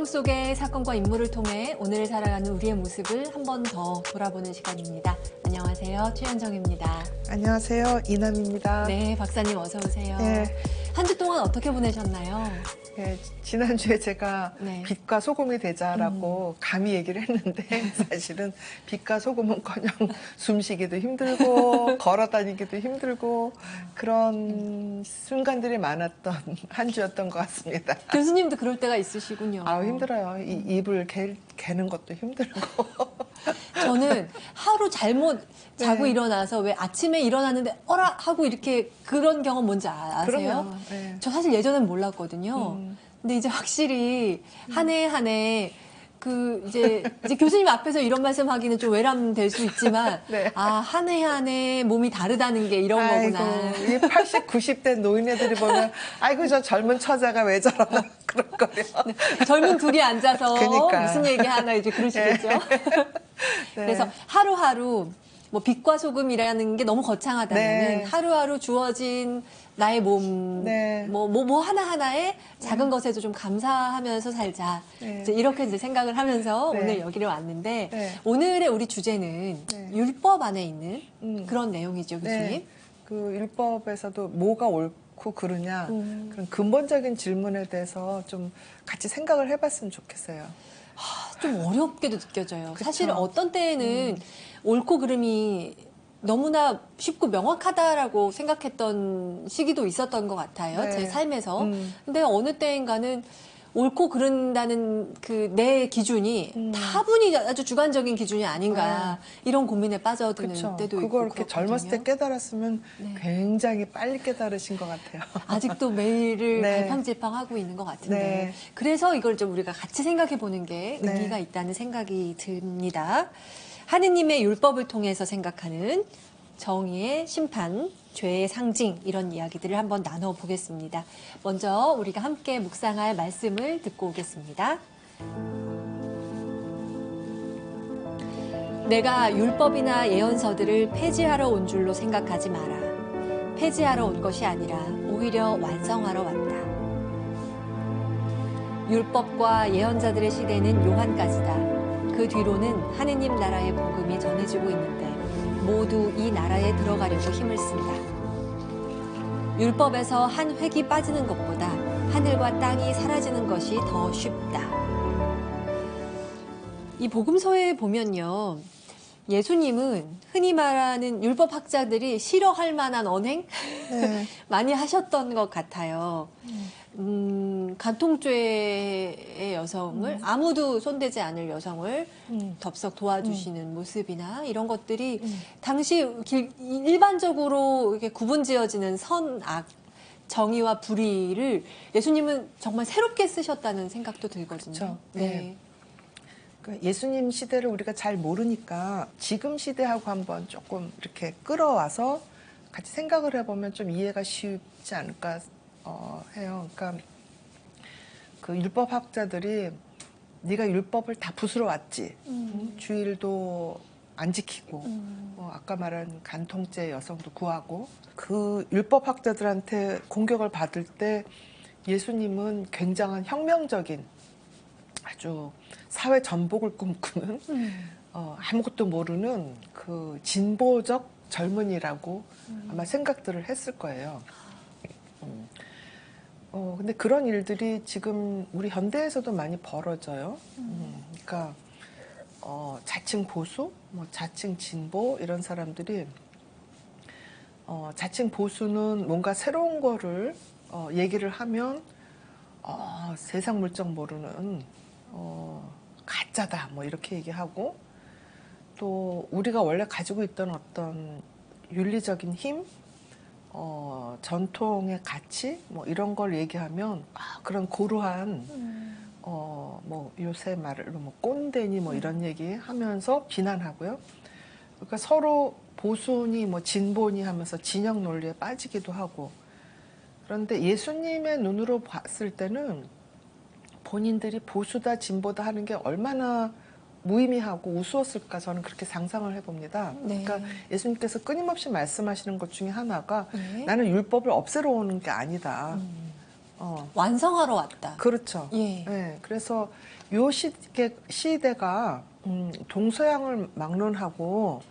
성경 속의 사건과 인물을 통해 오늘을 살아가는 우리의 모습을 한 번 더 돌아보는 시간입니다. 안녕하세요. 최현정입니다. 안녕하세요. 이남입니다. 네, 박사님 어서 오세요. 네. 한 주 동안 어떻게 보내셨나요? 네, 지난주에 제가 네. 빛과 소금이 되자라고 감히 얘기를 했는데 사실은 빛과 소금은커녕 숨쉬기도 힘들고 걸어다니기도 힘들고 그런 순간들이 많았던 한 주였던 것 같습니다. 교수님도 그럴 때가 있으시군요. 아우 힘들어요. 입을 개는 것도 힘들고. 저는 하루 잘못 자고 네. 일어나서 왜 아침에 일어났는데 어라 하고 이렇게 그런 경험 뭔지 아세요? 그럼요. 네. 저 사실 예전엔 몰랐거든요. 근데 이제 확실히 한 해 한 해 그 이제 교수님 앞에서 이런 말씀하기는 좀 외람될 수 있지만 네. 아, 한 해 한 해 몸이 다르다는 게 이런 거구나. 이 80, 90대 노인네들이 보면 아이고 저 젊은 처자가 왜 저러나 그럴 거요. 네, 젊은 둘이 앉아서 그러니까. 무슨 얘기 하나 이제 그러시겠죠. 네. 그래서 하루하루 뭐 빛과 소금이라는 게 너무 거창하다면은 네. 하루하루 주어진 나의 몸, 네. 뭐 하나하나에 작은 것에도 좀 감사하면서 살자. 네. 이제 이렇게 이제 생각을 하면서 네. 오늘 여기를 왔는데 네. 오늘의 우리 주제는 네. 율법 안에 있는 그런 내용이죠, 교수님. 네. 그 율법에서도 뭐가 옳고 그르냐 그런 근본적인 질문에 대해서 좀 같이 생각을 해봤으면 좋겠어요. 좀 어렵게도 느껴져요. 그쵸. 사실 어떤 때에는 옳고 그름이 너무나 쉽고 명확하다라고 생각했던 시기도 있었던 것 같아요. 네. 제 삶에서. 근데 어느 때인가는 옳고 그른다는 그 내 기준이 다분히 아주 주관적인 기준이 아닌가 이런 고민에 빠져드는 그렇죠. 때도 있고 그걸 이렇게 그렇거든요. 젊었을 때 깨달았으면 네. 굉장히 빨리 깨달으신 것 같아요. 아직도 매일을 네. 갈팡질팡하고 있는 것 같은데 네. 그래서 이걸 좀 우리가 같이 생각해 보는 게 네. 의미가 있다는 생각이 듭니다. 하느님의 율법을 통해서 생각하는 정의의 심판, 죄의 상징 이런 이야기들을 한번 나눠보겠습니다. 먼저 우리가 함께 묵상할 말씀을 듣고 오겠습니다. 내가 율법이나 예언서들을 폐지하러 온 줄로 생각하지 마라. 폐지하러 온 것이 아니라 오히려 완성하러 왔다. 율법과 예언자들의 시대는 요한까지다. 그 뒤로는 하느님 나라의 복음이 전해지고 있는데 모두 이 나라에 들어가려고 힘을 쓴다. 율법에서 한 획이 빠지는 것보다 하늘과 땅이 사라지는 것이 더 쉽다. 이 복음서에 보면요. 예수님은 흔히 말하는 율법학자들이 싫어할 만한 언행? 네. 많이 하셨던 것 같아요. 간통죄의 여성을 아무도 손대지 않을 여성을 덥석 도와주시는 모습이나 이런 것들이 당시 일반적으로 이렇게 구분지어지는 선악, 정의와 불의를 예수님은 정말 새롭게 쓰셨다는 생각도 들거든요. 그렇죠. 네. 그러니까 예수님 시대를 우리가 잘 모르니까 지금 시대하고 한번 조금 이렇게 끌어와서 같이 생각을 해보면 좀 이해가 쉽지 않을까 해요. 그러니까 그 율법학자들이 네가 율법을 다 부수러 왔지. 주일도 안 지키고 아까 말한 간통죄 여성도 구하고 그 율법학자들한테 공격을 받을 때 예수님은 굉장한 혁명적인 아주 사회 전복을 꿈꾸는 아무것도 모르는 그 진보적 젊은이라고 아마 생각들을 했을 거예요. 근데 그런 일들이 지금 우리 현대에서도 많이 벌어져요. 그러니까 자칭 보수, 뭐 자칭 진보 이런 사람들이 자칭 보수는 뭔가 새로운 거를 얘기를 하면 세상 물정 모르는 가짜다 뭐 이렇게 얘기하고 또 우리가 원래 가지고 있던 어떤 윤리적인 힘, 전통의 가치 뭐 이런 걸 얘기하면 그런 고루한 뭐 요새 말로 뭐 꼰대니 뭐 이런 얘기 하면서 비난하고요. 그러니까 서로 보수니 뭐 진보니 하면서 진영 논리에 빠지기도 하고 그런데 예수님의 눈으로 봤을 때는 본인들이 보수다 진보다 하는 게 얼마나 무의미하고 우스웠을까 저는 그렇게 상상을 해봅니다. 네. 그러니까 예수님께서 끊임없이 말씀하시는 것 중에 하나가 네. 나는 율법을 없애러 오는 게 아니다. 완성하러 왔다. 그렇죠. 예. 네, 그래서 요 시대가 동서양을 막론하고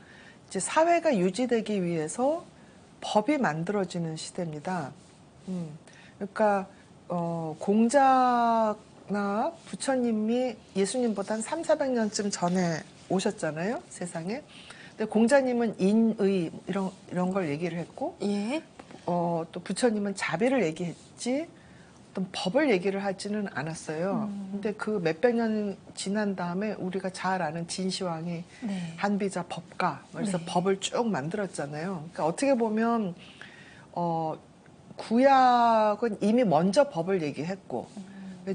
이제 사회가 유지되기 위해서 법이 만들어지는 시대입니다. 그러니까 공자나 부처님이 예수님보다 300~400년쯤 전에 오셨잖아요, 세상에. 근데 공자님은 인의 이런 걸 얘기를 했고, 예. 또 부처님은 자비를 얘기했지 어떤 법을 얘기를 하지는 않았어요. 근데 그 몇백 년 지난 다음에 우리가 잘 아는 진시황이 네. 한비자 법가, 그래서 네. 법을 쭉 만들었잖아요. 그러니까 어떻게 보면 구약은 이미 먼저 법을 얘기했고,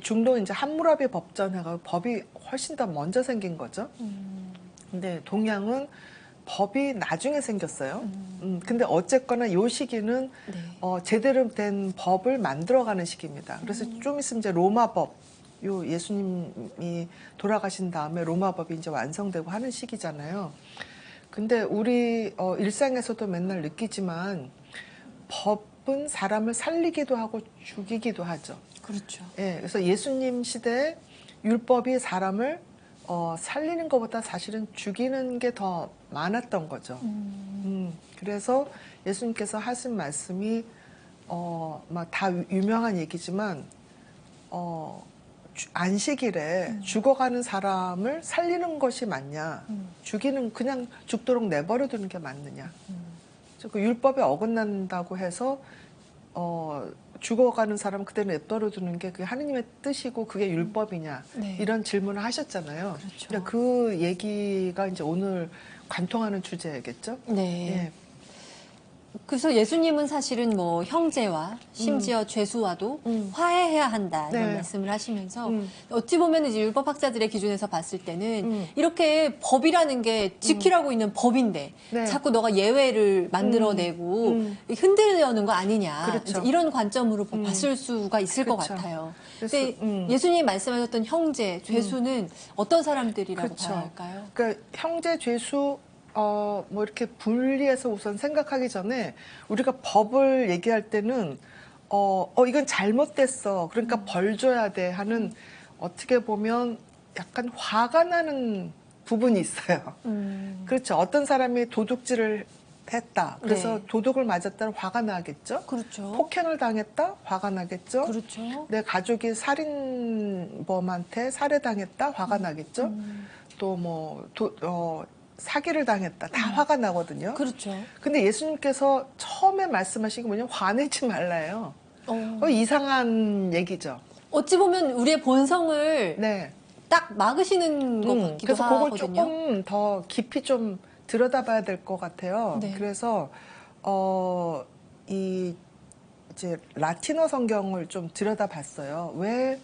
중동 이제 함무라비 법전 해가 법이 훨씬 더 먼저 생긴 거죠. 근데 동양은 법이 나중에 생겼어요. 근데 어쨌거나 요 시기는 네. 제대로 된 법을 만들어가는 시기입니다. 그래서 좀 있으면 이제 로마법, 요 예수님이 돌아가신 다음에 로마법이 이제 완성되고 하는 시기잖아요. 근데 우리 일상에서도 맨날 느끼지만 법은 사람을 살리기도 하고 죽이기도 하죠. 그렇죠. 예, 그래서 예수님 시대에 율법이 사람을 살리는 것보다 사실은 죽이는 게 더 많았던 거죠. 그래서 예수님께서 하신 말씀이 막 다 유명한 얘기지만 안식일에 죽어가는 사람을 살리는 것이 맞냐, 죽이는 그냥 죽도록 내버려 두는 게 맞느냐. 그 율법에 어긋난다고 해서 죽어가는 사람 그대로 내버려 두는 게 그게 하느님의 뜻이고 그게 율법이냐, 네. 이런 질문을 하셨잖아요. 그렇죠. 그러니까 그 얘기가 이제 오늘 관통하는 주제겠죠. 네. 예. 그래서 예수님은 사실은 뭐 형제와 심지어 죄수와도 화해해야 한다 이런 네. 말씀을 하시면서 어찌 보면 이제 율법학자들의 기준에서 봤을 때는 이렇게 법이라는 게 지키라고 있는 법인데 네. 자꾸 너가 예외를 만들어내고 흔들려는 거 아니냐, 그렇죠. 이제 이런 관점으로 봤을 수가 있을 것 그렇죠. 같아요. 그래서, 근데 예수님이 말씀하셨던 형제, 죄수는 어떤 사람들이라고 그렇죠. 봐야 할까요? 그러니까 형제 죄수 뭐 이렇게 분리해서 우선 생각하기 전에 우리가 법을 얘기할 때는 이건 잘못됐어, 그러니까 벌 줘야 돼 하는, 어떻게 보면 약간 화가 나는 부분이 있어요. 그렇죠. 어떤 사람이 도둑질을 했다, 그래서 네. 도둑을 맞았다는 화가 나겠죠. 그렇죠. 폭행을 당했다, 화가 나겠죠. 그렇죠. 내 가족이 살인범한테 살해당했다, 화가 나겠죠. 또 뭐 사기를 당했다, 다 화가 나거든요. 그렇죠. 근데 예수님께서 처음에 말씀하신 게 뭐냐면 화내지 말라요. 이상한 얘기죠. 어찌 보면 우리의 본성을 네. 딱 막으시는 것 같기도 그래서 그걸 하거든요. 조금 더 깊이 좀 들여다봐야 될 것 같아요. 네. 그래서 이제 라틴어 성경을 좀 들여다봤어요. 왜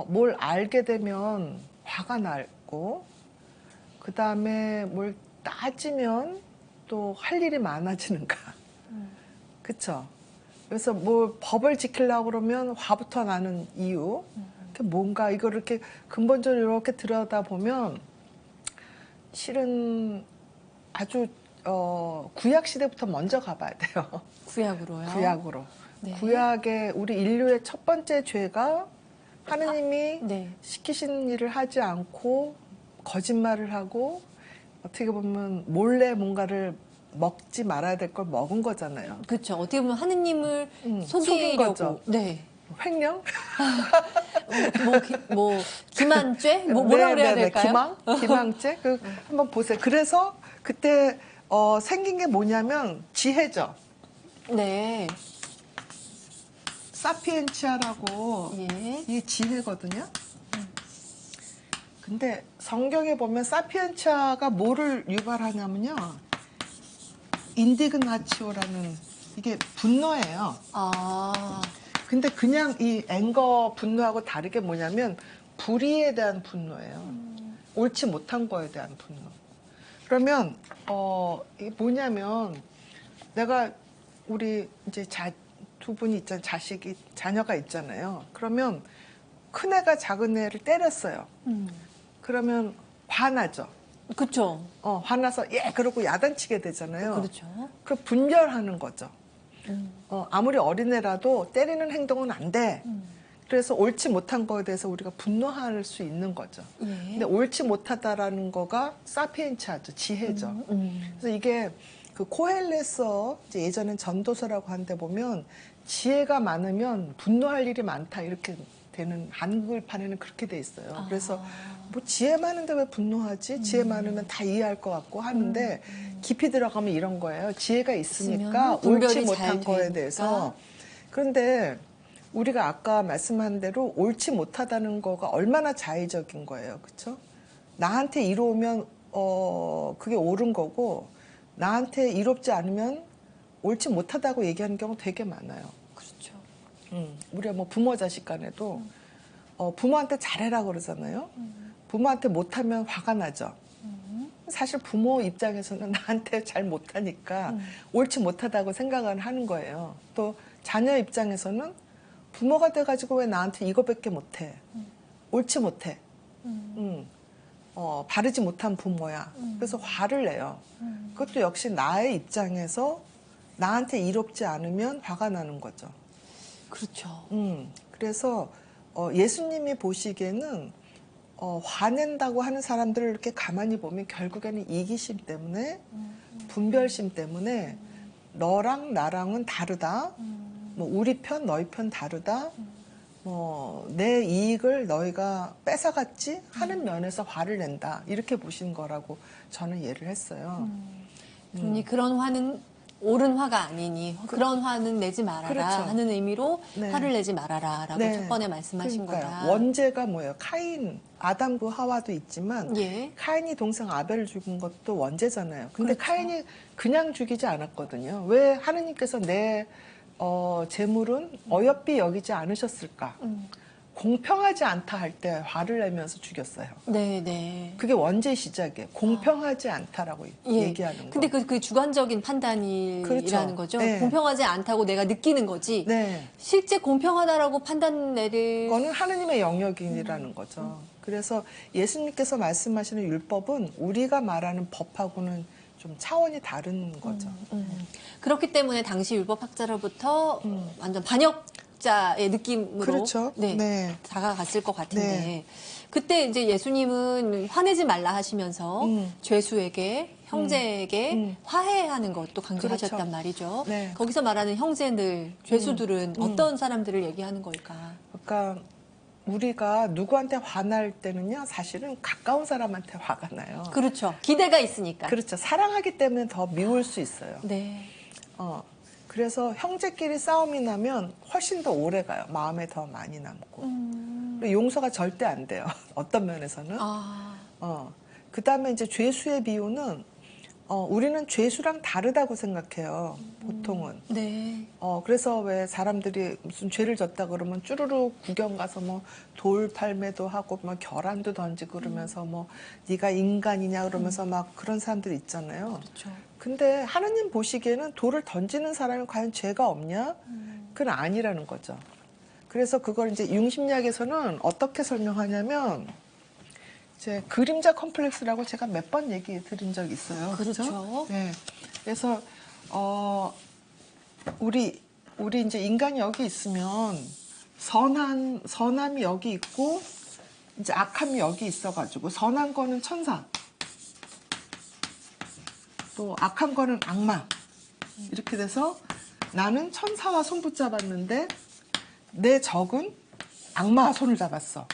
뭘 알게 되면 화가 나고, 그 다음에 뭘 따지면 또 할 일이 많아지는가. 그쵸? 그래서 뭐 법을 지키려고 그러면 화부터 나는 이유. 뭔가 이걸 이렇게 근본적으로 이렇게 들여다보면 실은 아주 구약 시대부터 먼저 가봐야 돼요. 구약으로요. 구약으로. 네. 구약의 우리 인류의 첫 번째 죄가 하느님이 네. 시키신 일을 하지 않고 거짓말을 하고 어떻게 보면 몰래 뭔가를 먹지 말아야 될 걸 먹은 거잖아요. 그렇죠. 어떻게 보면 하느님을 속인 속이려고. 거죠. 네. 횡령? 뭐 기만죄? 뭐라 그래야 될까요? 기망죄? 한번 보세요. 그래서 그때 생긴 게 뭐냐면 지혜죠. 네. 사피엔치아라고, 예. 이게 지혜거든요. 근데 성경에 보면 사피엔치아가 뭐를 유발하냐면요, 인디그나치오라는, 이게 분노예요. 아. 근데 그냥 이 앵거 분노하고 다르게 뭐냐면 불의에 대한 분노예요. 옳지 못한 거에 대한 분노. 그러면 이게 뭐냐면, 내가 우리 이제 두 분이 있잖아요. 자녀가 있잖아요. 그러면 큰 애가 작은 애를 때렸어요. 그러면 화나죠. 그렇죠. 화나서 그러고 야단치게 되잖아요. 그렇죠. 그 분별하는 거죠. 아무리 어린애라도 때리는 행동은 안 돼. 그래서 옳지 못한 거에 대해서 우리가 분노할 수 있는 거죠. 예. 근데 옳지 못하다라는 거가 사피엔치아죠. 지혜죠. 그래서 이게 그 코헬레서 이제 예전엔 전도서라고 하는데 보면 지혜가 많으면 분노할 일이 많다 이렇게 되는 한글판에는 그렇게 돼 있어요. 그래서 뭐 지혜 많은데 왜 분노하지? 지혜 많으면 다 이해할 것 같고 하는데 깊이 들어가면 이런 거예요. 지혜가 있으니까 있으면 분별이 옳지 잘 못한 거에 되니까. 대해서. 그런데 우리가 아까 말씀한 대로 옳지 못하다는 거가 얼마나 자의적인 거예요. 그렇죠? 나한테 이로우면 그게 옳은 거고 나한테 이롭지 않으면 옳지 못하다고 얘기하는 경우 되게 많아요. 그렇죠. 우리가 뭐 부모 자식 간에도 부모한테 잘해라 그러잖아요. 부모한테 못하면 화가 나죠. 사실 부모 입장에서는 나한테 잘 못하니까 옳지 못하다고 생각을 하는 거예요. 또 자녀 입장에서는 부모가 돼가지고 왜 나한테 이거밖에 못해? 옳지 못해. 바르지 못한 부모야. 그래서 화를 내요. 그것도 역시 나의 입장에서 나한테 이롭지 않으면 화가 나는 거죠. 그렇죠. 그래서 예수님이 보시기에는 화낸다고 하는 사람들을 이렇게 가만히 보면 결국에는 이기심 때문에 분별심 때문에 너랑 나랑은 다르다. 뭐 우리 편 너희 편 다르다. 뭐 내 이익을 너희가 뺏어갔지 하는 면에서 화를 낸다. 이렇게 보신 거라고 저는 이해를 했어요. 그러니 그런 화는 옳은 화가 아니니 그런 화는 내지 말아라 그렇죠. 하는 의미로 네. 화를 내지 말아라라고 네. 첫 번에 말씀하신 그러니까요. 거다. 원죄가 뭐예요? 카인, 아담과 하와도 있지만 예. 카인이 동생 아벨을 죽인 것도 원죄잖아요. 근데 그렇죠. 카인이 그냥 죽이지 않았거든요. 왜 하느님께서 내 재물은 어여삐 여기지 않으셨을까? 공평하지 않다 할 때 화를 내면서 죽였어요. 네, 네. 그게 원죄 시작이에요. 공평하지 않다라고 얘기하는 거. 근데 그 주관적인 판단이라는 그렇죠. 거죠. 네. 공평하지 않다고 내가 느끼는 거지. 네. 실제 공평하다라고 판단 내릴 그거는 하느님의 영역이라는 거죠. 그래서 예수님께서 말씀하시는 율법은 우리가 말하는 법하고는 좀 차원이 다른 거죠. 그렇기 때문에 당시 율법학자로부터 완전 반역자의 느낌으로 그렇죠. 네, 네. 다가갔을 것 같은데 네. 그때 이제 예수님은 화내지 말라 하시면서 죄수에게 형제에게 화해하는 것도 강조하셨단 그렇죠. 말이죠. 네. 거기서 말하는 형제들, 죄수들은 어떤 사람들을 얘기하는 걸까? 그러니까 우리가 누구한테 화날 때는요, 사실은 가까운 사람한테 화가 나요. 그렇죠. 기대가 있으니까. 그렇죠. 사랑하기 때문에 더 미울 수 있어요. 네. 그래서 형제끼리 싸움이 나면 훨씬 더 오래 가요. 마음에 더 많이 남고. 그리고 용서가 절대 안 돼요. 어떤 면에서는. 그 다음에 이제 죄수의 비유는 우리는 죄수랑 다르다고 생각해요. 보통은. 네. 그래서 왜 사람들이 무슨 죄를 졌다 그러면 쭈루루 구경 가서 뭐 돌팔매도 하고 막 결함도 던지고 그러면서 뭐 네가 인간이냐 그러면서 막 그런 사람들 있잖아요. 그렇죠. 근데 하느님 보시기에는 돌을 던지는 사람이 과연 죄가 없냐? 그건 아니라는 거죠. 그래서 그걸 이제 융심리학에서는 어떻게 설명하냐면 이제 그림자 컴플렉스라고 제가 몇 번 얘기 드린 적 있어요. 그렇죠. 네. 그래서 우리 이제 인간이 여기 있으면 선함이 여기 있고 이제 악함이 여기 있어가지고 선한 거는 천사, 또 악한 거는 악마 이렇게 돼서 나는 천사와 손 붙잡았는데 내 적은 악마와 손을 잡았어.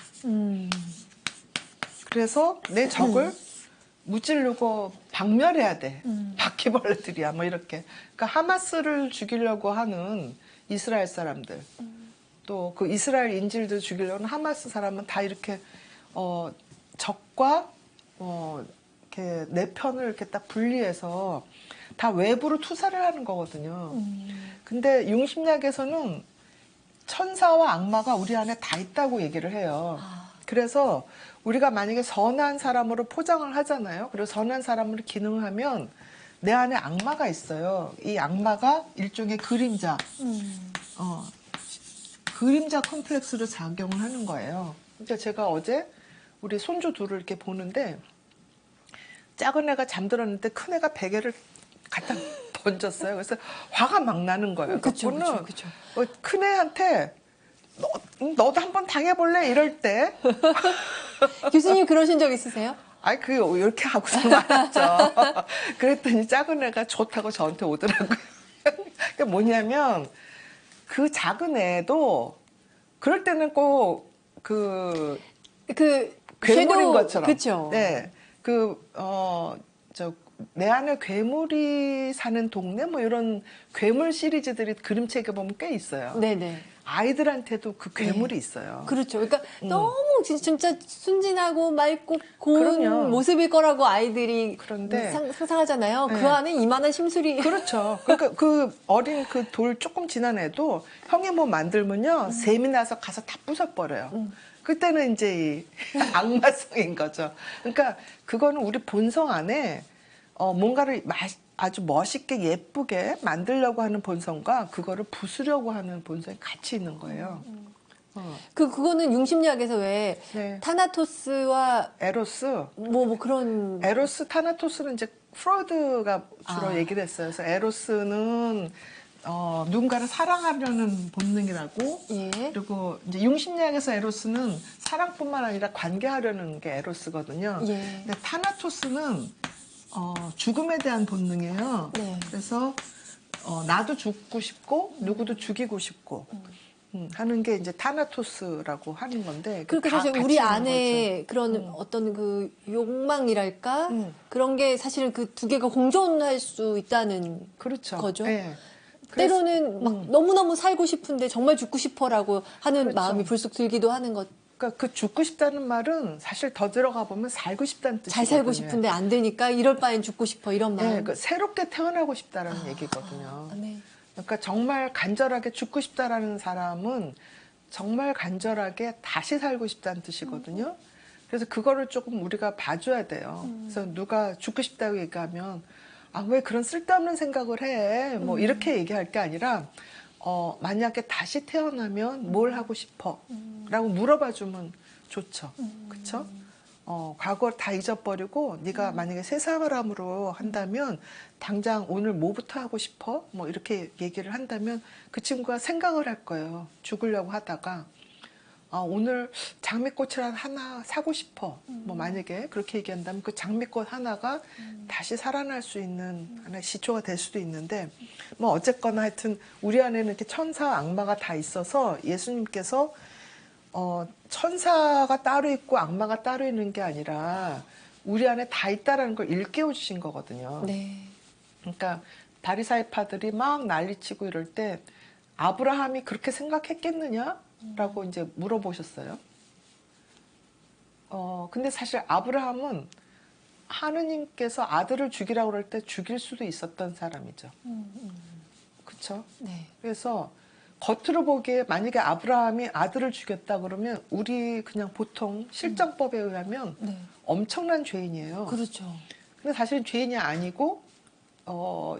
그래서 내 적을 무찌르고 박멸해야 돼. 바퀴벌레들이야, 뭐 이렇게. 그러니까 하마스를 죽이려고 하는 이스라엘 사람들, 또 그 이스라엘 인질들 죽이려는 하마스 사람은 다 이렇게 적과 이렇게 내 편을 이렇게 딱 분리해서 다 외부로 투사를 하는 거거든요. 근데 융심리학에서는 천사와 악마가 우리 안에 다 있다고 얘기를 해요. 그래서 우리가 만약에 선한 사람으로 포장을 하잖아요. 그리고 선한 사람으로 기능하면 내 안에 악마가 있어요. 이 악마가 일종의 그림자, 그림자 컴플렉스로 작용을 하는 거예요. 그러니까 제가 어제 우리 손주 둘을 이렇게 보는데 작은 애가 잠들었는데 큰 애가 베개를 갖다 던졌어요. 그래서 화가 막 나는 거예요. 그쵸, 그거는 그쵸. 큰애한테 너도 한번 당해볼래? 이럴 때 교수님 그러신 적 있으세요? 아이 그 이렇게 하고서 말았죠. 그랬더니 작은 애가 좋다고 저한테 오더라고요. 그게 뭐냐면 그 작은 애도 그럴 때는 꼭 그 괴물인 것처럼. 그렇죠. 네. 내 안에 괴물이 사는 동네 뭐 이런 괴물 시리즈들이 그림책에 보면 꽤 있어요. 네네. 아이들한테도 그 괴물이 네. 있어요. 그렇죠. 그러니까 너무 진짜 순진하고 맑고 고운 그럼요. 모습일 거라고 아이들이 그런데 상상하잖아요. 네. 그 안에 이만한 심술이. 그렇죠. 그러니까 그 어린 그 돌 조금 지난 애도 형이 뭐 만들면요 샘이 나서 가서 다 부숴버려요. 그때는 이제 이 악마성인 거죠. 그러니까 그거는 우리 본성 안에 뭔가를 아주 멋있게 예쁘게 만들려고 하는 본성과 그거를 부수려고 하는 본성이 같이 있는 거예요. 그거는 융심리학에서 왜 네. 타나토스와 에로스, 뭐 그런. 에로스, 타나토스는 이제 프로이드가 주로 얘기를 했어요. 그래서 에로스는 누군가를 사랑하려는 본능이라고. 예. 그리고 이제 융심리학에서 에로스는 사랑뿐만 아니라 관계하려는 게 에로스거든요. 예. 근데 타나토스는 죽음에 대한 본능이에요. 네. 그래서 나도 죽고 싶고 누구도 죽이고 싶고 하는 게 이제 타나토스라고 하는 건데. 그러니까 사실 같이 우리 있는 안에 거죠. 그런 어떤 그 욕망이랄까 그런 게 사실은 그 두 개가 공존할 수 있다는 그렇죠. 거죠. 네. 때로는 막 너무너무 살고 싶은데 정말 죽고 싶어라고 하는 그렇죠. 마음이 불쑥 들기도 하는 것. 그러니까 그 죽고 싶다는 말은 사실 더 들어가 보면 살고 싶다는 뜻이거든요. 잘 살고 싶은데 안 되니까 이럴 바엔 죽고 싶어 이런 마음. 네, 그 새롭게 태어나고 싶다라는 얘기거든요. 네. 그러니까 정말 간절하게 죽고 싶다라는 사람은 정말 간절하게 다시 살고 싶다는 뜻이거든요. 그래서 그거를 조금 우리가 봐줘야 돼요. 그래서 누가 죽고 싶다고 얘기하면 왜 그런 쓸데없는 생각을 해? 뭐 이렇게 얘기할 게 아니라 만약에 다시 태어나면 뭘 하고 싶어? 라고 물어봐주면 좋죠. 그쵸? 과거를 다 잊어버리고 네가 만약에 새 사람으로 한다면 당장 오늘 뭐부터 하고 싶어? 뭐 이렇게 얘기를 한다면 그 친구가 생각을 할 거예요. 죽으려고 하다가 오늘 장미꽃을 하나 사고 싶어. 뭐 만약에 그렇게 얘기한다면 그 장미꽃 하나가 다시 살아날 수 있는 하나의 시초가 될 수도 있는데 뭐 어쨌거나 하여튼 우리 안에는 이렇게 천사 악마가 다 있어서 예수님께서 천사가 따로 있고 악마가 따로 있는 게 아니라 우리 안에 다 있다라는 걸 일깨워 주신 거거든요. 네. 그러니까 바리사이파들이 막 난리치고 이럴 때 아브라함이 그렇게 생각했겠느냐라고 이제 물어보셨어요. 근데 사실 아브라함은 하느님께서 아들을 죽이라고 그럴 때 죽일 수도 있었던 사람이죠. 그렇죠? 네. 그래서 겉으로 보기에 만약에 아브라함이 아들을 죽였다 그러면 우리 그냥 보통 실정법에 의하면 네. 엄청난 죄인이에요. 그렇죠. 근데 사실은 죄인이 아니고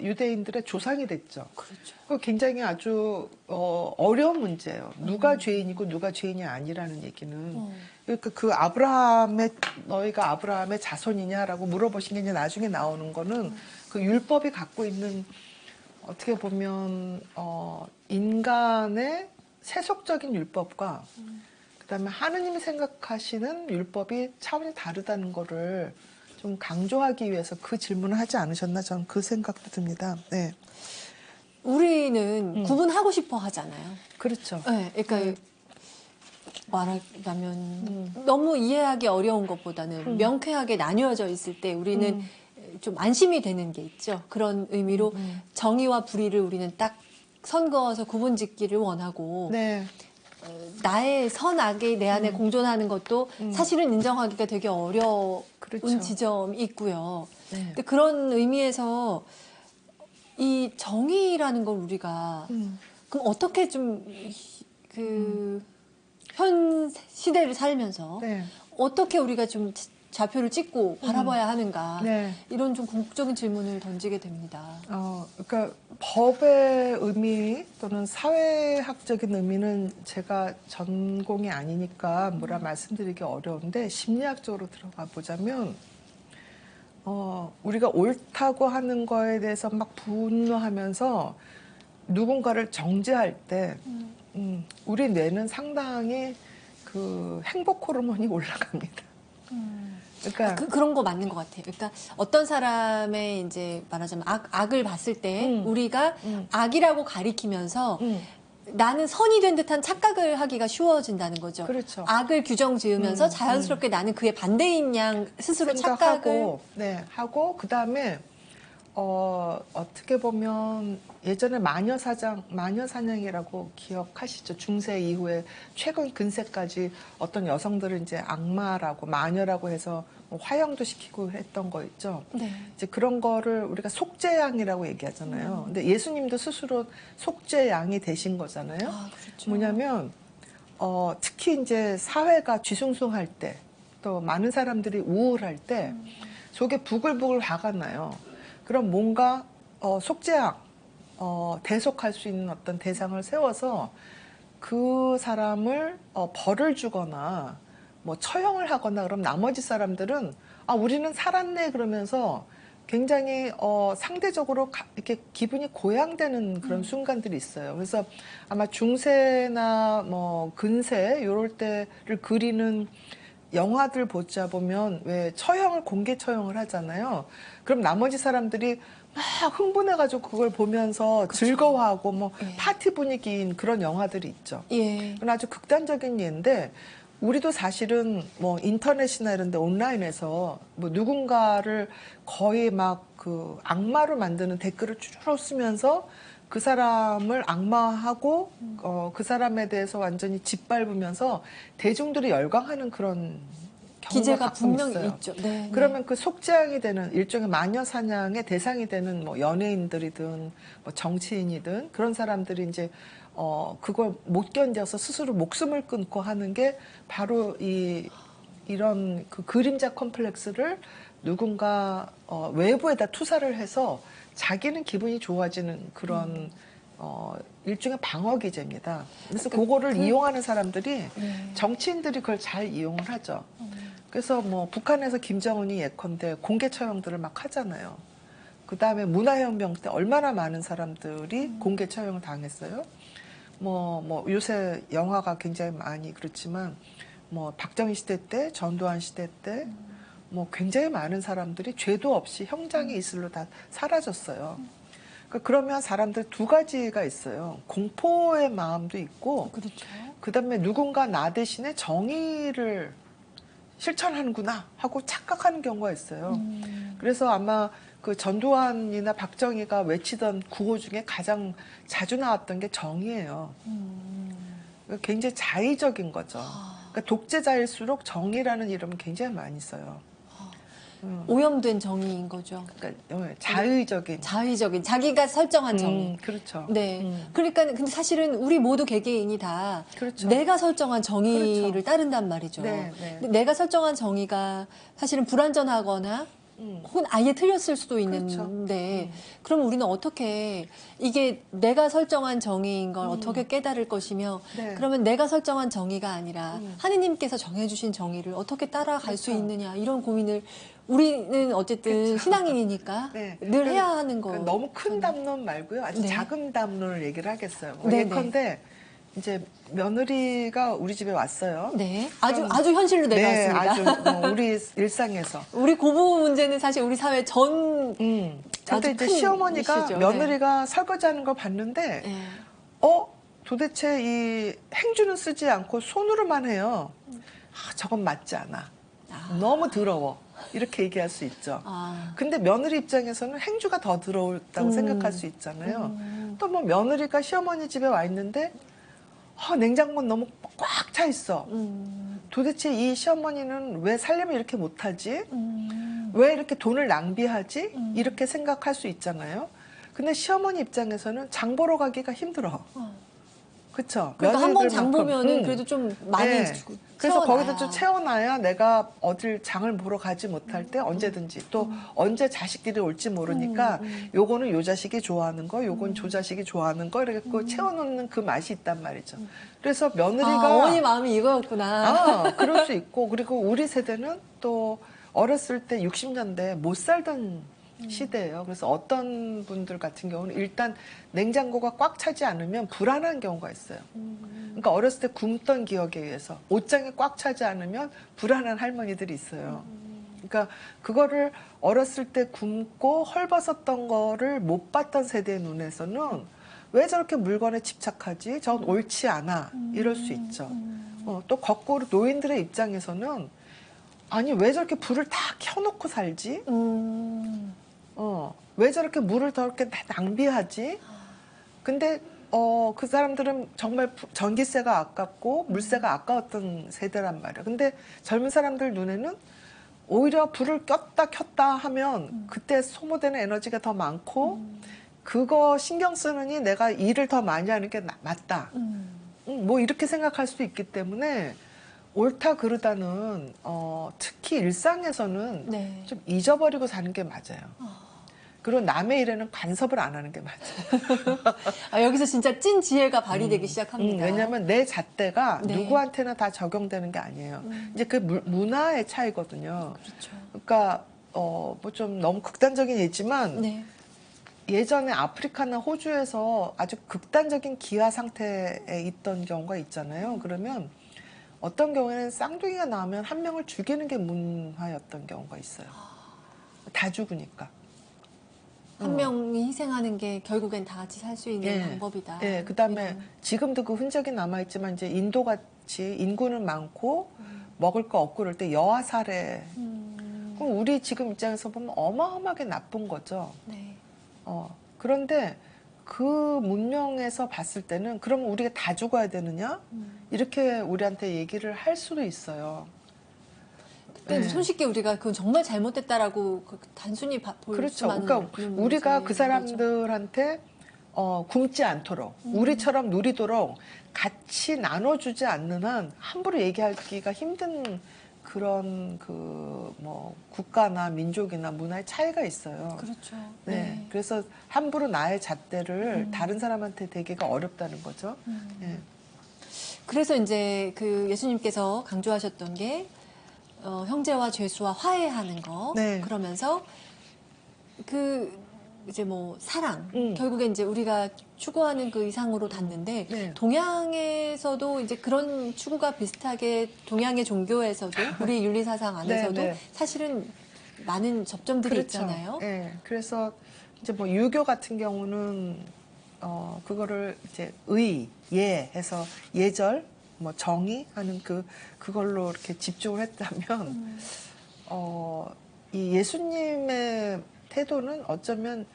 유대인들의 조상이 됐죠. 그렇죠. 그 굉장히 아주 어려운 문제예요. 누가 죄인이고 누가 죄인이 아니라는 얘기는. 그러니까 그 너희가 아브라함의 자손이냐라고 물어보신 게 이제 나중에 나오는 거는 그 율법이 갖고 있는 어떻게 보면 인간의 세속적인 율법과 그다음에 하느님이 생각하시는 율법이 차원이 다르다는 거를 좀 강조하기 위해서 그 질문을 하지 않으셨나 저는 그 생각도 듭니다. 네. 우리는 구분하고 싶어 하잖아요. 그렇죠. 네, 그러니까 말하자면 너무 이해하기 어려운 것보다는 명쾌하게 나뉘어져 있을 때 우리는 좀 안심이 되는 게 있죠. 그런 의미로 정의와 불의를 우리는 딱 선그어서 구분짓기를 원하고 네. 나의 선악이 내 안에 공존하는 것도 사실은 인정하기가 되게 어려운 그렇죠. 지점이 있고요. 네. 근데 그런 의미에서 이 정의라는 걸 우리가 그럼 어떻게 좀 현 시대를 살면서 네. 어떻게 우리가 좀 좌표를 찍고 바라봐야 하는가 네. 이런 좀 궁극적인 질문을 던지게 됩니다. 그러니까 법의 의미 또는 사회학적인 의미는 제가 전공이 아니니까 뭐라 말씀드리기 어려운데 심리학적으로 들어가 보자면 우리가 옳다고 하는 거에 대해서 막 분노하면서 누군가를 정죄할 때 우리 뇌는 상당히 그 행복 호르몬이 올라갑니다. 그러니까 그런 거 맞는 것 같아요. 그러니까 어떤 사람의 이제 말하자면 악을 봤을 때 우리가 악이라고 가리키면서 나는 선이 된 듯한 착각을 하기가 쉬워진다는 거죠. 그렇죠. 악을 규정 지으면서 자연스럽게 나는 그의 반대인 양 스스로 착각을 생각하고, 네, 하고 그다음에 어떻게 보면 예전에 마녀사냥이라고 기억하시죠? 중세 이후에 최근 근세까지 어떤 여성들을 이제 악마라고 마녀라고 해서 뭐 화형도 시키고 했던 거 있죠. 네. 이제 그런 거를 우리가 속죄양이라고 얘기하잖아요. 근데 예수님도 스스로 속죄양이 되신 거잖아요. 아, 그렇죠. 뭐냐면 특히 이제 사회가 뒤숭숭할 때, 또 많은 사람들이 우울할 때 속에 부글부글 화가 나요. 그럼 뭔가 속죄양, 대속할 수 있는 어떤 대상을 세워서 그 사람을 벌을 주거나 뭐 처형을 하거나 그럼 나머지 사람들은 우리는 살았네 그러면서 굉장히 상대적으로 이렇게 기분이 고양되는 그런 순간들이 있어요. 그래서 아마 중세나 뭐 근세 요럴 때를 그리는 영화들 보자 보면 왜 처형을 공개 처형을 하잖아요. 그럼 나머지 사람들이 막 흥분해가지고 그걸 보면서 즐거워하고 뭐 예. 파티 분위기인 그런 영화들이 있죠. 예. 그건 아주 극단적인 예인데 우리도 사실은 뭐 인터넷이나 이런 데 온라인에서 뭐 누군가를 거의 막 그 악마로 만드는 댓글을 쭈르륵 쓰면서 그 사람을 악마하고 그 사람에 대해서 완전히 짓밟으면서 대중들이 열광하는 그런 경우가 기제가 가끔 분명히 있어요. 있죠. 네. 그러면 그 속죄양이 되는 일종의 마녀 사냥의 대상이 되는 뭐 연예인들이든 뭐 정치인이든 그런 사람들이 이제 그걸 못 견뎌서 스스로 목숨을 끊고 하는 게 바로 이런 그 그림자 컴플렉스를 누군가 외부에다 투사를 해서 자기는 기분이 좋아지는 그런 일종의 방어 기제입니다. 그래서 그거를 이용하는 사람들이 정치인들이 그걸 잘 이용을 하죠. 그래서 뭐 북한에서 김정은이 예컨대 공개 처형들을 막 하잖아요. 그 다음에 문화혁명 때 얼마나 많은 사람들이 공개 처형을 당했어요. 뭐 요새 영화가 굉장히 많이 그렇지만 뭐 박정희 시대 때, 전두환 시대 때 뭐 굉장히 많은 사람들이 죄도 없이 형장의 이슬로 다 사라졌어요. 그러면 사람들 두 가지가 있어요. 공포의 마음도 있고, 그렇죠. 그다음에 누군가 나 대신에 정의를 실천하는구나 하고 착각하는 경우가 있어요. 그래서 아마 그 전두환이나 박정희가 외치던 구호 중에 가장 자주 나왔던 게 정의예요. 굉장히 자의적인 거죠. 그러니까 독재자일수록 정의라는 이름은 굉장히 많이 써요. 오염된 정의인 거죠. 그러니까 자의적인. 자의적인 자기가 설정한 정의. 그렇죠. 네. 그러니까 근데 사실은 우리 모두 개개인이 다 그렇죠. 내가 설정한 정의를 그렇죠. 따른단 말이죠. 네, 네. 근데 내가 설정한 정의가 사실은 불완전하거나 혹은 아예 틀렸을 수도 있는데 그럼 우리는 어떻게 이게 내가 설정한 정의인 걸 어떻게 깨달을 것이며 네. 그러면 내가 설정한 정의가 아니라 하느님께서 정해주신 정의를 어떻게 따라갈 수 그렇죠. 있느냐 이런 고민을 우리는 어쨌든 신앙인이니까 네. 늘 해야 하는 거. 너무 큰 담론 말고요. 아주 네. 작은 담론을 얘기를 하겠어요. 네, 예컨대 이제 며느리가 우리 집에 왔어요. 네, 아주 현실로 네, 내려왔습니다. 아주 우리 일상에서. 우리 고부 문제는 사실 우리 사회 전 근데 아주 이제 큰 시어머니가 이슈죠. 며느리가 설거지하는 걸 봤는데 네. 도대체 이 행주는 쓰지 않고 손으로만 해요. 저건 맞지 않아. 너무 더러워. 이렇게 얘기할 수 있죠. 근데 며느리 입장에서는 행주가 더 더러웠다고 생각할 수 있잖아요. 또 뭐 며느리가 시어머니 집에 와 있는데 냉장고는 너무 꽉 차 있어. 도대체 이 시어머니는 왜 살림을 이렇게 못하지? 왜 이렇게 돈을 낭비하지? 이렇게 생각할 수 있잖아요. 근데 시어머니 입장에서는 장 보러 가기가 힘들어. 그렇죠. 그러니까 한 번 장 보면은 그래도 좀 많이 네. 주고 그래서 채워놔야. 거기다 좀 채워놔야 내가 어딜 장을 보러 가지 못할 때 언제든지 또 언제 자식들이 올지 모르니까 요거는 요 자식이 좋아하는 거, 요건 저 자식이 좋아하는 거 이렇게 채워놓는 그 맛이 있단 말이죠. 그래서 며느리가 어머니 마음이 이거였구나. 그럴 수 있고 그리고 우리 세대는 또 어렸을 때 60년대 못 살던 시대예요. 그래서 어떤 분들 같은 경우는 일단 냉장고가 꽉 차지 않으면 불안한 경우가 있어요. 그러니까 어렸을 때 굶던 기억에 의해서 옷장이 꽉 차지 않으면 불안한 할머니들이 있어요. 그러니까 그거를 어렸을 때 굶고 헐벗었던 거를 못 봤던 세대의 눈에서는 왜 저렇게 물건에 집착하지? 전 옳지 않아. 이럴 수 있죠. 또 거꾸로 노인들의 입장에서는 아니 왜 저렇게 불을 다 켜놓고 살지? 왜 저렇게 물을 저렇게 다 낭비하지? 근데 그 사람들은 정말 전기세가 아깝고 물세가 아까웠던 세대란 말이야. 근데 젊은 사람들 눈에는 오히려 불을 껐다 켰다 하면 그때 소모되는 에너지가 더 많고 그거 신경 쓰느니 내가 일을 더 많이 하는 게 맞다. 뭐 이렇게 생각할 수도 있기 때문에 옳다 그르다는 특히 일상에서는 네. 좀 잊어버리고 사는 게 맞아요. 그리고 남의 일에는 간섭을 안 하는 게 맞아요. 아, 여기서 진짜 찐 지혜가 발휘되기 시작합니다. 왜냐하면 내 잣대가 네. 누구한테나 다 적용되는 게 아니에요. 이제 그 문화의 차이거든요. 그렇죠. 그러니까 뭐 좀 너무 극단적인 예지만 네. 예전에 아프리카나 호주에서 아주 극단적인 기아 상태에 있던 경우가 있잖아요. 그러면 어떤 경우에는 쌍둥이가 나오면 한 명을 죽이는 게 문화였던 경우가 있어요. 다 죽으니까. 한 명이 희생하는 게 결국엔 다 같이 살 수 있는 방법이다. 예, 그다음에 지금도 그 흔적이 남아있지만 이제 인도 같이 인구는 많고 먹을 거 없고 그럴 때 여아 살해. 그럼 우리 지금 입장에서 보면 어마어마하게 나쁜 거죠. 네. 그런데 그 문명에서 봤을 때는 그럼 우리가 다 죽어야 되느냐? 이렇게 우리한테 얘기를 할 수도 있어요. 그때 네. 손쉽게 우리가 그건 정말 잘못됐다라고 단순히 볼 그렇죠. 수만은 그러니까 없는 우리가 문제인 그 거죠. 사람들한테 굶지 않도록 우리처럼 누리도록 같이 나눠주지 않는 한 함부로 얘기하기가 힘든 그런 그 뭐 국가나 민족이나 문화의 차이가 있어요. 그렇죠. 네. 그래서 함부로 나의 잣대를 다른 사람한테 대기가 어렵다는 거죠. 네. 그래서 이제 그 예수님께서 강조하셨던 게 형제와 죄수와 화해하는 거. 네. 그러면서 그 이제 뭐 사랑. 음. 결국에 이제 우리가 추구하는 그 이상으로 닿는데 네. 동양에서도 이제 그런 추구가 비슷하게 동양의 종교에서도 우리 윤리 사상 안에서도 네, 네. 사실은 많은 접점들이 그렇죠. 있잖아요. 네. 그래서 이제 뭐 유교 같은 경우는 그거를 이제 의, 예 해서 예절, 뭐 정의 하는 그걸로 이렇게 집중을 했다면 이 예수님의 태도는 어쩌면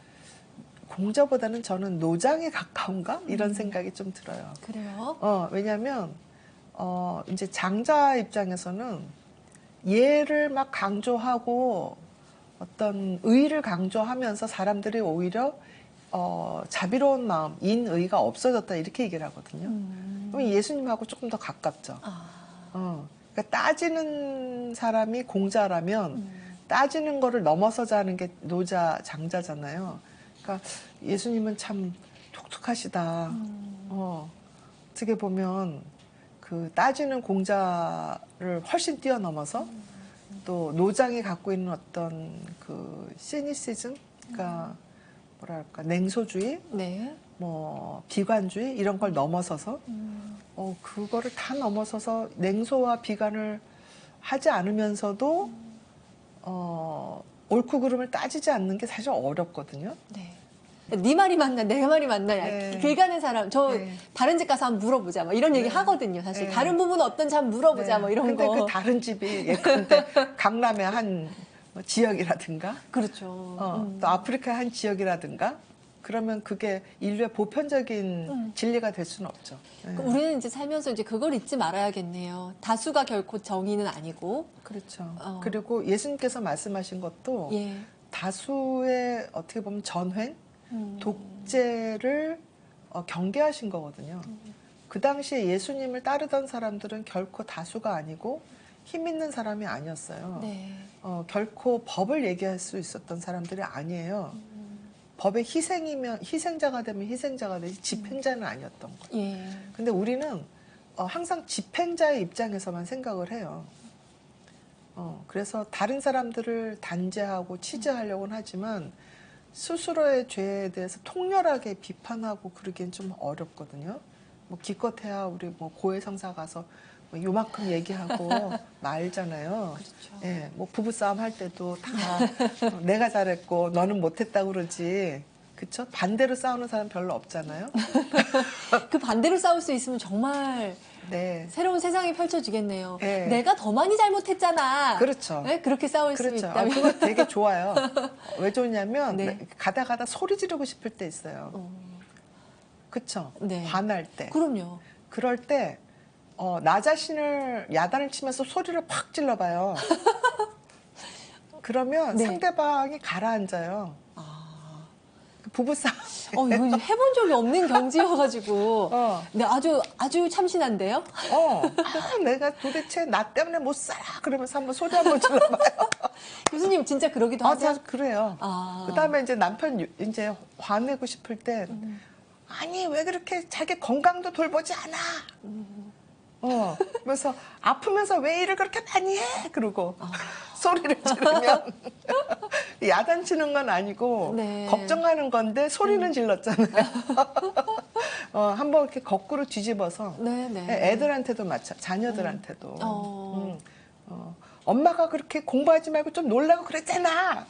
공자보다는 저는 노장에 가까운가 이런 생각이 좀 들어요. 그래요? 왜냐하면 이제 장자 입장에서는 예를 막 강조하고 어떤 의를 강조하면서 사람들이 오히려 자비로운 마음, 인의가 없어졌다 이렇게 얘기를 하거든요. 그럼 예수님하고 조금 더 가깝죠. 그러니까 따지는 사람이 공자라면 따지는 거를 넘어서자 하는 게 노자, 장자잖아요. 그러니까 예수님은 참 독특하시다. 어떻게 보면 그 따지는 공자를 훨씬 뛰어넘어서 또 노장이 갖고 있는 어떤 그 시니시즘, 그러니까 뭐랄까 냉소주의, 네. 뭐 비관주의 이런 걸 넘어서서 그거를 다 넘어서서 냉소와 비관을 하지 않으면서도 옳고 그름을 따지지 않는 게 사실 어렵거든요. 네. 네 말이 맞나 내 말이 맞나 네. 길 가는 사람 저 네. 다른 집 가서 한번 물어보자 뭐 이런 얘기 네. 하거든요 사실. 네. 다른 부분은 어떤지 한번 물어보자 뭐 이런 근데 거. 그 다른 집이 예컨대 강남의 한 지역이라든가 그렇죠. 또 아프리카의 한 지역이라든가 그러면 그게 인류의 보편적인 진리가 될 수는 없죠. 네. 우리는 이제 살면서 이제 그걸 잊지 말아야겠네요. 다수가 결코 정의는 아니고. 그렇죠. 그리고 예수님께서 말씀하신 것도 예. 다수의 어떻게 보면 전횡, 독재를 경계하신 거거든요. 그 당시에 예수님을 따르던 사람들은 결코 다수가 아니고 힘 있는 사람이 아니었어요. 네. 결코 법을 얘기할 수 있었던 사람들이 아니에요. 법의 희생자가 되면 희생자가 되지 집행자는 아니었던 거예요. 예. 근데 우리는 항상 집행자의 입장에서만 생각을 해요. 그래서 다른 사람들을 단죄하고 치죄하려고는 하지만 스스로의 죄에 대해서 통렬하게 비판하고 그러기엔 좀 어렵거든요. 뭐 기껏해야 우리 뭐 고해성사 가서 뭐 요만큼 얘기하고 말잖아요. 그렇죠. 예, 뭐 부부싸움 할 때도 다 내가 잘했고 너는 못했다고 그러지. 그쵸? 반대로 싸우는 사람 별로 없잖아요. 그 반대로 싸울 수 있으면 정말 네. 새로운 세상이 펼쳐지겠네요. 네. 내가 더 많이 잘못했잖아. 그렇죠. 네? 그렇게 싸울 수 그렇죠. 있다면. 그거 되게 좋아요. 왜 좋냐면 네. 가다 소리 지르고 싶을 때 있어요. 그쵸? 네. 화날 때. 그럼요. 그럴 때 나 자신을 야단을 치면서 소리를 팍 질러봐요. 그러면 네. 상대방이 가라앉아요. 아, 부부싸움. 이거 해본 적이 없는 경지여가지고. 네, 아주 참신한데요? 내가 도대체 나 때문에 못 살아. 그러면서 한번 소리 한번 질러봐요. 교수님 진짜 그러기도 하세요? 그래요. 아. 그 다음에 이제 남편 이제 화내고 싶을 때, 아니, 왜 그렇게 자기 건강도 돌보지 않아? 그래서 아프면서 왜 일을 그렇게 많이 해? 그러고 소리를 지르면 야단치는 건 아니고 네. 걱정하는 건데 소리는 질렀잖아요. 한번 이렇게 거꾸로 뒤집어서 네. 애들한테도 자녀들한테도 엄마가 그렇게 공부하지 말고 좀 놀라고 그랬잖아.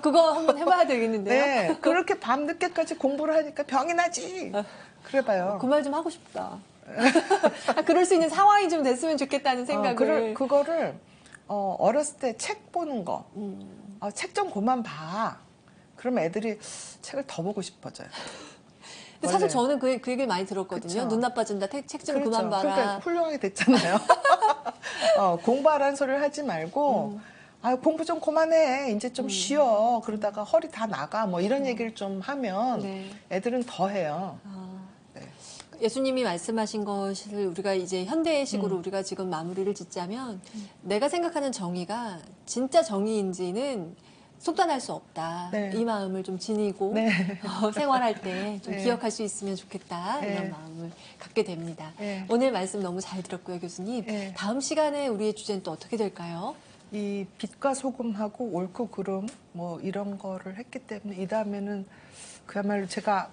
그거 한번 해봐야 되겠는데요? 네, 그렇게 밤늦게까지 공부를 하니까 병이 나지. 그래봐요. 그 말 좀 하고 싶다. 그럴 수 있는 상황이 좀 됐으면 좋겠다는 생각을. 그거를 어렸을 때 책 보는 거, 책 좀 그만 봐. 그러면 애들이 책을 더 보고 싶어져요. 근데 사실 원래. 저는 그 얘기를 많이 들었거든요. 그쵸. 눈 나빠진다. 책 좀 그렇죠. 그만 봐라. 그러니까 훌륭하게 됐잖아요. 공부하라는 소리를 하지 말고 공부 좀 그만해. 이제 좀 쉬어. 그러다가 허리 다 나가. 뭐 이런 얘기를 좀 하면 네. 애들은 더 해요. 네. 예수님이 말씀하신 것을 우리가 이제 현대식으로 우리가 지금 마무리를 짓자면 내가 생각하는 정의가 진짜 정의인지는 속단할 수 없다. 네. 이 마음을 좀 지니고 네. 생활할 때 좀 네. 기억할 수 있으면 좋겠다. 네. 이런 마음을 갖게 됩니다. 네. 오늘 말씀 너무 잘 들었고요, 교수님. 네. 다음 시간에 우리의 주제는 또 어떻게 될까요? 이 빛과 소금하고 옳고 그름 뭐 이런 거를 했기 때문에 이 다음에는 그야말로 제가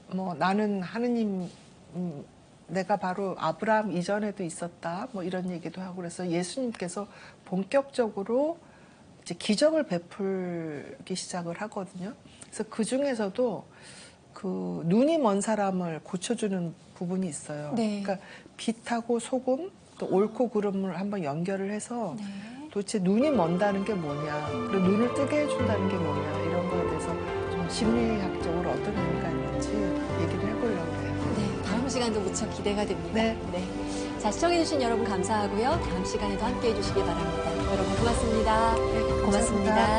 뭐 나는 하느님 내가 바로 아브라함 이전에도 있었다 뭐 이런 얘기도 하고 그래서 예수님께서 본격적으로 이제 기적을 베풀기 시작을 하거든요. 그래서 그 중에서도 그 눈이 먼 사람을 고쳐주는 부분이 있어요. 네. 그러니까 빛하고 소금 또 옳고 그름을 한번 연결을 해서 네. 도대체 눈이 먼다는 게 뭐냐, 그리고 눈을 뜨게 해준다는 게 뭐냐 이런 거에 대해서 좀 심리학적으로 어떤 의미가 있는지 얘기를 해보려고 해요. 네, 다음 시간도 무척 기대가 됩니다. 네. 자, 시청해주신 여러분 감사하고요. 다음 시간에도 함께 해주시기 바랍니다. 여러분 고맙습니다. 네, 고맙습니다.